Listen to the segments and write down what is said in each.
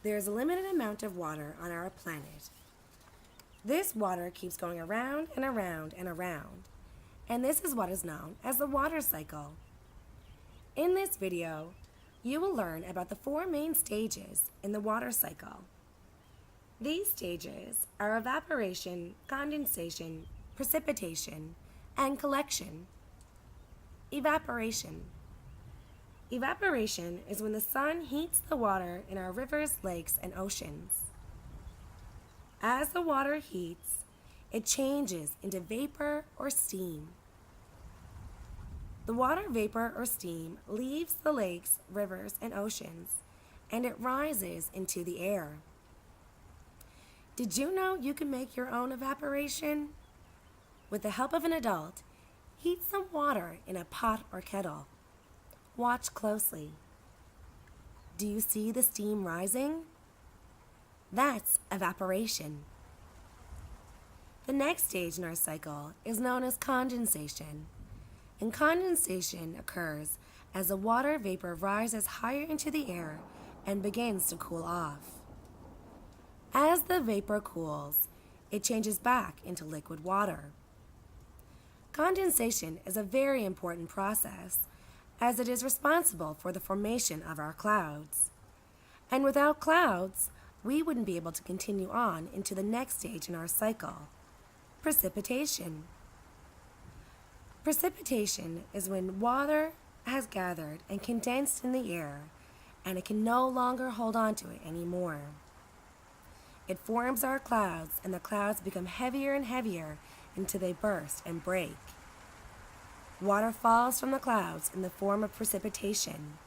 There is a limited amount of water on our planet. This water keeps going around and around and around, and this is what is known as the water cycle. In this video, you will learn about the four main stages in the water cycle. These stages are evaporation, condensation, precipitation, and collection. Evaporation. Evaporation is when the sun heats the water in our rivers, lakes, and oceans. As the water heats, it changes into vapor or steam. The water vapor or steam leaves the lakes, rivers, and oceans, and it rises into the air. Did you know you can make your own evaporation? With the help of an adult, heat some water in a pot or kettle. Watch closely. Do you see the steam rising? That's evaporation. The next stage in our cycle is known as condensation. And condensation occurs as the water vapor rises higher into the air and begins to cool off. As the vapor cools, it changes back into liquid water. Condensation is a very important process as it is responsible for the formation of our clouds. And without clouds, we wouldn't be able to continue on into the next stage in our cycle, precipitation. Precipitation is when water has gathered and condensed in the air, and it can no longer hold on to it anymore. It forms our clouds, and the clouds become heavier and heavier until they burst and break. Water falls from the clouds in the form of precipitation.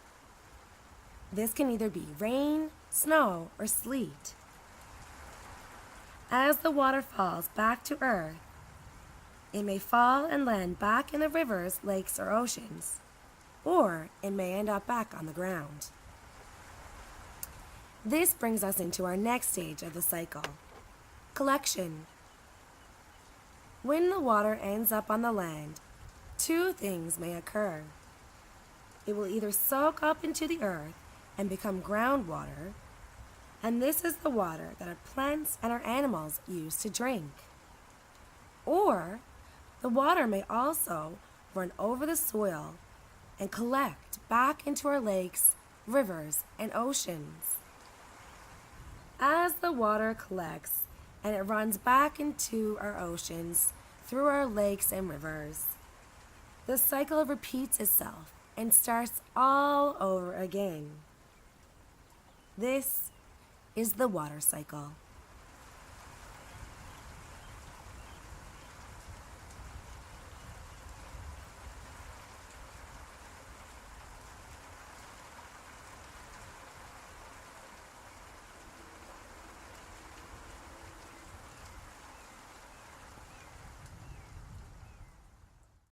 This can either be rain, snow, or sleet. As the water falls back to earth, it may fall and land back in the rivers, lakes, or oceans, or it may end up back on the ground. This brings us into our next stage of the cycle, collection. When the water ends up on the land, two things may occur. It will either soak up into the earth and become groundwater, and this is the water that our plants and our animals use to drink. Or the water may also run over the soil and collect back into our lakes, rivers, and oceans. As the water collects and it runs back into our oceans, through our lakes and rivers, the cycle repeats itself and starts all over again. This is the water cycle.